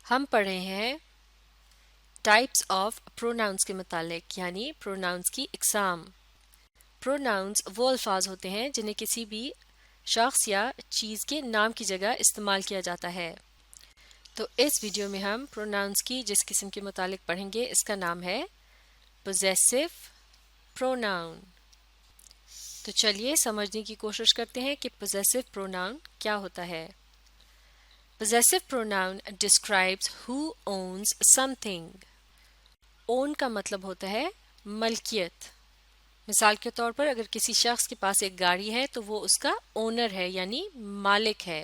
ہم پڑھے ہیں ٹائپس آف پروناؤنس کے متعلق، یعنی پروناؤنس کی اقسام۔ پروناؤنس وہ الفاظ ہوتے ہیں جنہیں کسی بھی شخص یا چیز کے نام کی جگہ استعمال کیا جاتا ہے۔ تو اس ویڈیو میں ہم پروناؤنس کی جس قسم کے متعلق پڑھیں گے اس کا نام ہے پوزیسو پروناؤن۔ تو چلیے سمجھنے کی کوشش کرتے ہیں کہ پوزیسو پروناؤن کیا ہوتا ہے۔ Possessive pronoun describes who owns something. Own کا مطلب ہوتا ہے ملکیت۔ مثال کے طور پر اگر کسی شخص کے پاس ایک گاڑی ہے تو وہ اس کا اونر ہے، یعنی مالک ہے۔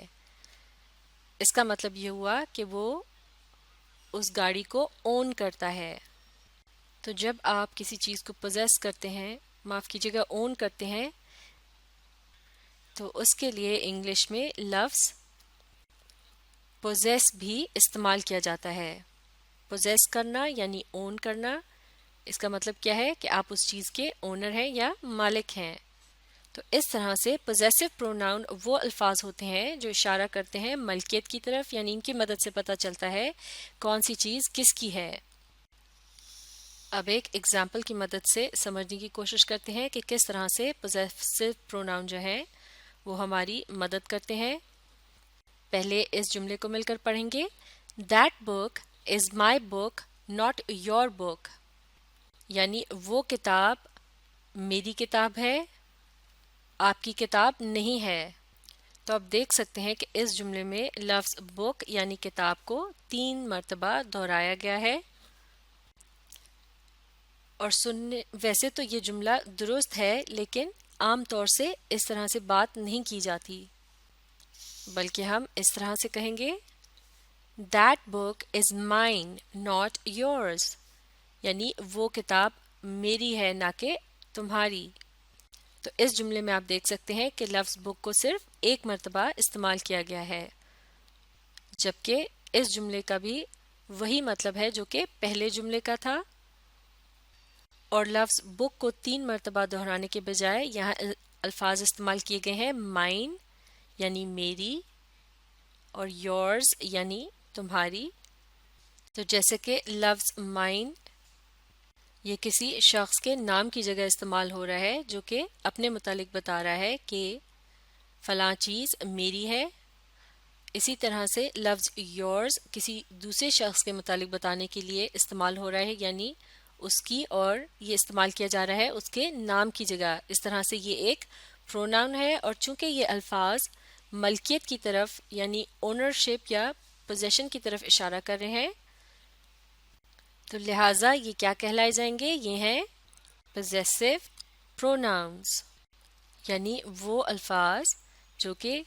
اس کا مطلب یہ ہوا کہ وہ اس گاڑی کو اون کرتا ہے۔ تو جب آپ کسی چیز کو پوزیس کرتے ہیں، معاف کیجیے گا اون کرتے ہیں، تو اس کے لیے انگلش میں لفظ پوزیس بھی استعمال کیا جاتا ہے۔ پوزیس کرنا یعنی اون کرنا، اس کا مطلب کیا ہے کہ آپ اس چیز کے اونر ہیں یا مالک ہیں۔ تو اس طرح سے پوزیسو پروناؤن وہ الفاظ ہوتے ہیں جو اشارہ کرتے ہیں ملکیت کی طرف، یعنی ان کی مدد سے پتہ چلتا ہے کون سی چیز کس کی ہے۔ اب ایک ایگزامپل کی مدد سے سمجھنے کی کوشش کرتے ہیں کہ کس طرح سے پوزیسو پروناؤن جو ہیں وہ ہماری مدد کرتے ہیں۔ پہلے اس جملے کو مل کر پڑھیں گے۔ That book is my book, not your book. یعنی وہ کتاب میری کتاب ہے، آپ کی کتاب نہیں ہے۔ تو آپ دیکھ سکتے ہیں کہ اس جملے میں لفظ بک یعنی کتاب کو 3 مرتبہ دہرایا گیا ہے۔ اور ویسے تو یہ جملہ درست ہے، لیکن عام طور سے اس طرح سے بات نہیں کی جاتی، بلکہ ہم اس طرح سے کہیں گے That book is mine, not yours. یعنی وہ کتاب میری ہے نہ کہ تمہاری۔ تو اس جملے میں آپ دیکھ سکتے ہیں کہ لفظ بک کو صرف 1 مرتبہ استعمال کیا گیا ہے، جبکہ اس جملے کا بھی وہی مطلب ہے جو کہ پہلے جملے کا تھا، اور لفظ بک کو 3 مرتبہ دہرانے کے بجائے یہاں الفاظ استعمال کیے گئے ہیں مائن یعنی میری اور یورز یعنی تمہاری۔ تو جیسے کہ لفظ مائن یہ کسی شخص کے نام کی جگہ استعمال ہو رہا ہے جو کہ اپنے متعلق بتا رہا ہے کہ فلاں چیز میری ہے۔ اسی طرح سے لفظ یورز کسی دوسرے شخص کے متعلق بتانے کے لیے استعمال ہو رہا ہے، یعنی اس کی، اور یہ استعمال کیا جا رہا ہے اس کے نام کی جگہ۔ اس طرح سے یہ ایک پروناؤن ہے، اور چونکہ یہ الفاظ ملکیت کی طرف یعنی اونرشپ یا پوزیشن کی طرف اشارہ کر رہے ہیں، تو لہٰذا یہ کیا کہلائے جائیں گے؟ یہ ہیں پوزیسو پروناؤنس، یعنی وہ الفاظ جو کہ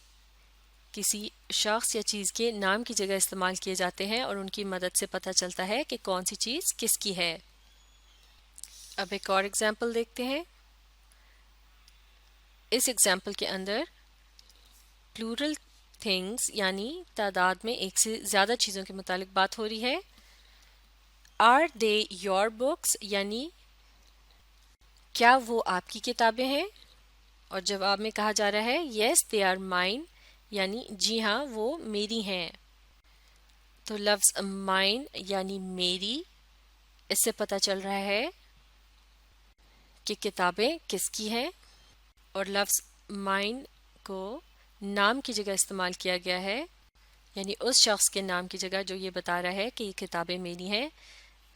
کسی شخص یا چیز کے نام کی جگہ استعمال کیے جاتے ہیں اور ان کی مدد سے پتہ چلتا ہے کہ کون سی چیز کس کی ہے۔ اب ایک اور ایگزامپل دیکھتے ہیں۔ اس ایگزامپل کے اندر پلورل تھنگس یعنی تعداد میں ایک سے زیادہ چیزوں کے متعلق بات ہو رہی ہے۔ آر دے یور بکس یعنی کیا وہ آپ کی کتابیں ہیں؟ اور جواب میں کہا جا رہا ہے یس دے آر مائن یعنی جی ہاں وہ میری ہیں۔ تو لفظ مائن یعنی میری، اس سے پتہ چل رہا ہے کہ کتابیں کس کی ہیں، اور لفظ مائن کو نام کی جگہ استعمال کیا گیا ہے، یعنی اس شخص کے نام کی جگہ جو یہ بتا رہا ہے کہ یہ کتابیں میری ہیں۔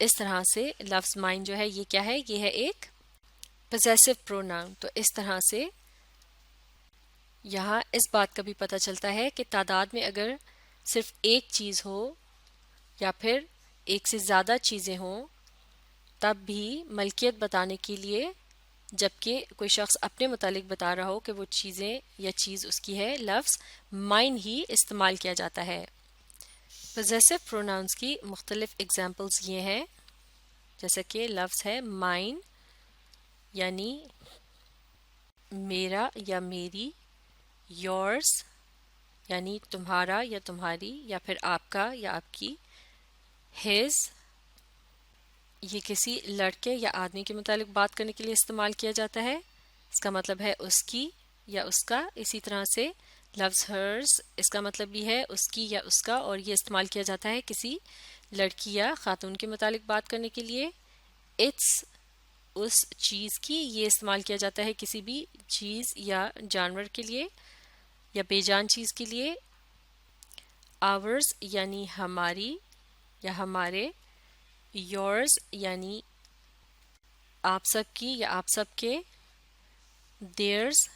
اس طرح سے لفظ مائن جو ہے یہ کیا ہے؟ یہ ہے ایک پوزیسو پروناؤن۔ تو اس طرح سے یہاں اس بات کا بھی پتہ چلتا ہے کہ تعداد میں اگر صرف ایک چیز ہو یا پھر ایک سے زیادہ چیزیں ہوں، تب بھی ملکیت بتانے کے لیے جبکہ کوئی شخص اپنے متعلق بتا رہا ہو کہ وہ چیزیں یا چیز اس کی ہے، لفظ مائن ہی استعمال کیا جاتا ہے۔ پوزیسو پروناؤنس کی مختلف ایگزامپلز یہ ہیں، جیسا کہ لفظ ہے مائن یعنی میرا یا میری، یورز یعنی تمہارا یا تمہاری یا پھر آپ کا یا آپ کی، ہز یہ کسی لڑکے یا آدمی کے متعلق بات کرنے کے لیے استعمال کیا جاتا ہے، اس کا مطلب ہے اس کی یا اس کا۔ اسی طرح سے لفظ ہرز اس کا مطلب بھی ہے اس کی یا اس کا، اور یہ استعمال کیا جاتا ہے کسی لڑکی یا خاتون کے متعلق بات کرنے کے لیے. اٹس اس چیز کی، یہ استعمال کیا جاتا ہے کسی بھی چیز یا جانور کے لیے یا بے جان چیز کے لیے. آورز یعنی ہماری یا ہمارے. یورز یعنی آپ سب کی یا آپ سب کے. دیئرز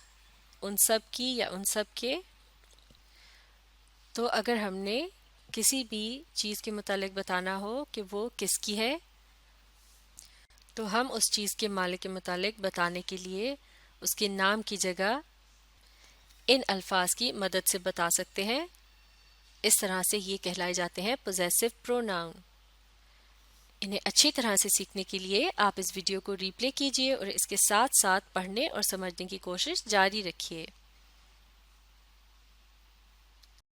ان سب کی یا ان سب کے. تو اگر ہم نے کسی بھی چیز کے متعلق بتانا ہو کہ وہ کس کی ہے تو ہم اس چیز کے مالک کے متعلق بتانے کے لیے اس کے نام کی جگہ ان الفاظ کی مدد سے بتا سکتے ہیں. اس طرح سے یہ کہلائے جاتے ہیں پوزیسو پروناؤن. انہیں اچھی طرح سے سیکھنے کے لیے آپ اس ویڈیو کو ری پلے کیجیے اور اس کے ساتھ ساتھ پڑھنے اور سمجھنے کی کوشش جاری رکھیے.